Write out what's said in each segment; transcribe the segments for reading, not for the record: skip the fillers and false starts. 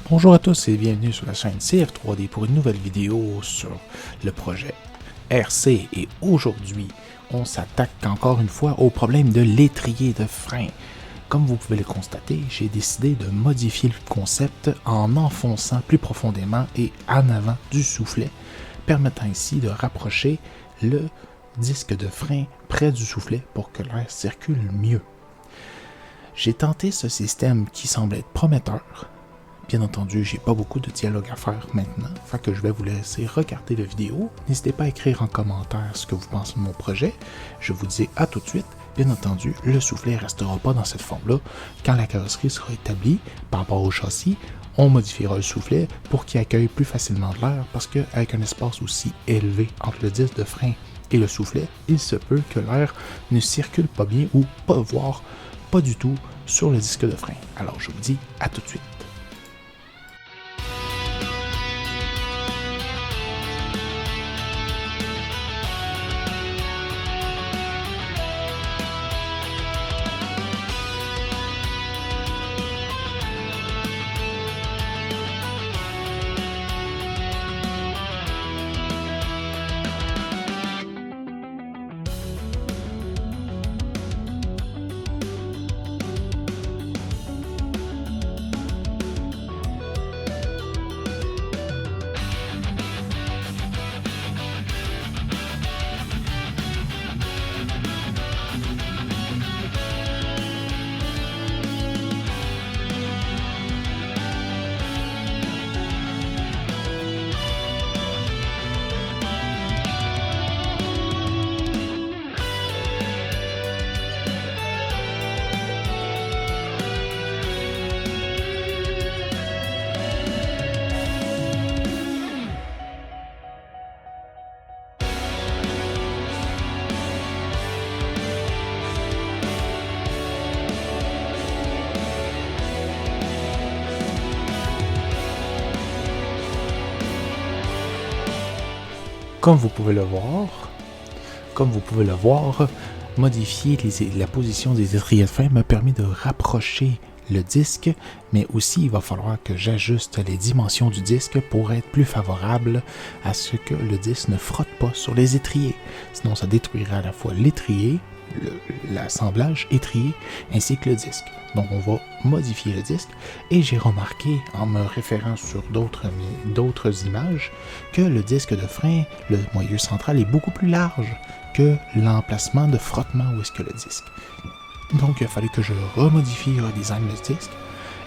Bonjour à tous et bienvenue sur la chaîne CF3D pour une nouvelle vidéo sur le projet RC. Et aujourd'hui, on s'attaque encore une fois au problème de l'étrier de frein. Comme vous pouvez le constater, j'ai décidé de modifier le concept en enfonçant plus profondément et en avant du soufflet, permettant ici de rapprocher le disque de frein près du soufflet pour que l'air circule mieux. J'ai tenté ce système qui semble être prometteur. Bien entendu, j'ai pas beaucoup de dialogue à faire maintenant, fait que je vais vous laisser regarder la vidéo. N'hésitez pas à écrire en commentaire ce que vous pensez de mon projet. Je vous dis à tout de suite. Bien entendu, le soufflet ne restera pas dans cette forme-là. Quand la carrosserie sera établie par rapport au châssis, on modifiera le soufflet pour qu'il accueille plus facilement de l'air, parce qu'avec un espace aussi élevé entre le disque de frein et le soufflet, il se peut que l'air ne circule pas bien ou pas, voire pas du tout sur le disque de frein. Alors je vous dis à tout de suite. Comme vous pouvez le voir, modifier la position des étriers de frein m'a permis de rapprocher le disque, mais aussi il va falloir que j'ajuste les dimensions du disque pour être plus favorable à ce que le disque ne frotte pas sur les étriers. Sinon, ça détruirait à la fois l'étrier, l'assemblage étrier, ainsi que le disque. Donc on va modifier le disque, et j'ai remarqué en me référant sur d'autres images que le disque de frein, le moyeu central, est beaucoup plus large que l'emplacement de frottement où est-ce que le disque. Donc il a fallu que je remodifie, redesign le disque,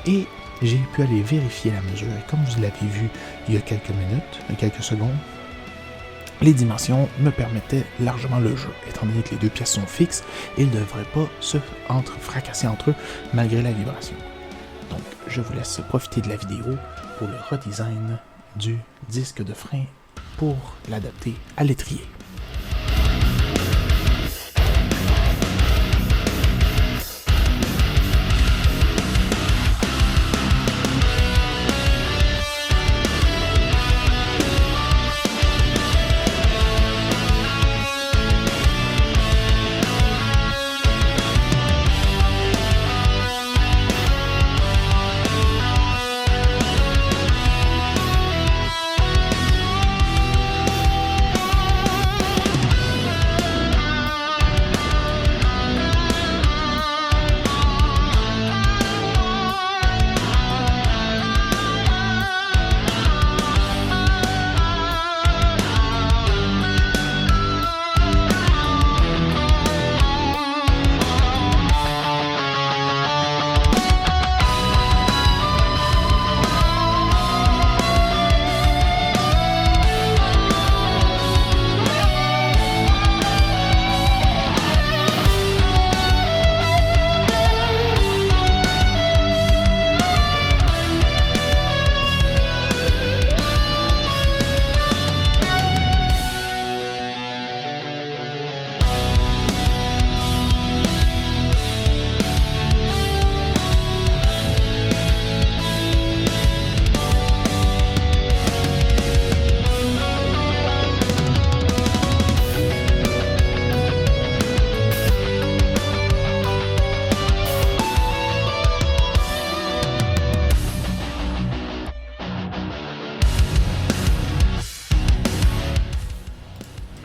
et j'ai pu aller vérifier la mesure. Et comme vous l'avez vu il y a quelques secondes, les dimensions me permettaient largement le jeu. Étant donné que les deux pièces sont fixes, ils ne devraient pas se fracasser entre eux malgré la vibration. Donc, je vous laisse profiter de la vidéo pour le redesign du disque de frein pour l'adapter à l'étrier.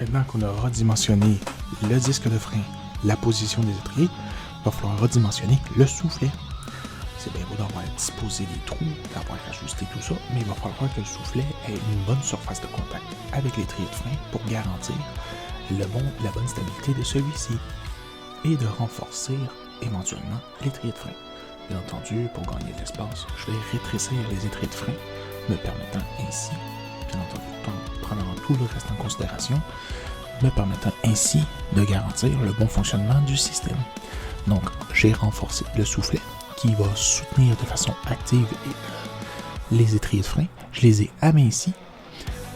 Maintenant qu'on a redimensionné le disque de frein, la position des étriers, il va falloir redimensionner le soufflet. C'est bien beau d'avoir disposé les trous, d'avoir ajusté tout ça, mais il va falloir que le soufflet ait une bonne surface de contact avec l'étrier de frein pour garantir la bonne stabilité de celui-ci et de renforcer éventuellement l'étrier de frein. Bien entendu, pour gagner de l'espace, je vais rétrécir les étriers de frein, me permettant ainsi, bien entendu, en prenant tout le reste en considération, me permettant ainsi de garantir le bon fonctionnement du système. Donc, j'ai renforcé le soufflet qui va soutenir de façon active les étriers de frein. Je les ai amincis.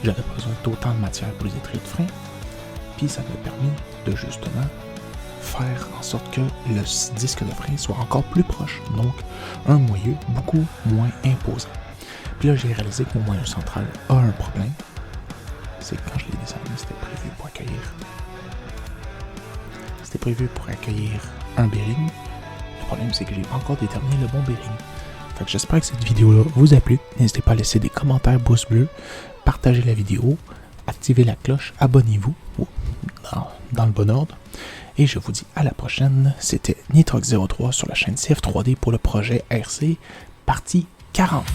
J'avais besoin d'autant de matière pour les étriers de frein. Puis ça m'a permis de justement faire en sorte que le disque de frein soit encore plus proche. Donc, un moyeu beaucoup moins imposant. Puis là, j'ai réalisé que mon moyeu central a un problème. C'est que quand je l'ai descendu, c'était prévu pour accueillir un bearing. Le problème, c'est que j'ai pas encore déterminé le bon bearing. Fait que j'espère que cette vidéo-là vous a plu. N'hésitez pas à laisser des commentaires pouces bleus, partagez la vidéo, activez la cloche, abonnez-vous dans le bon ordre. Et je vous dis à la prochaine. C'était Nitrox03 sur la chaîne CF3D pour le projet RC, partie 40.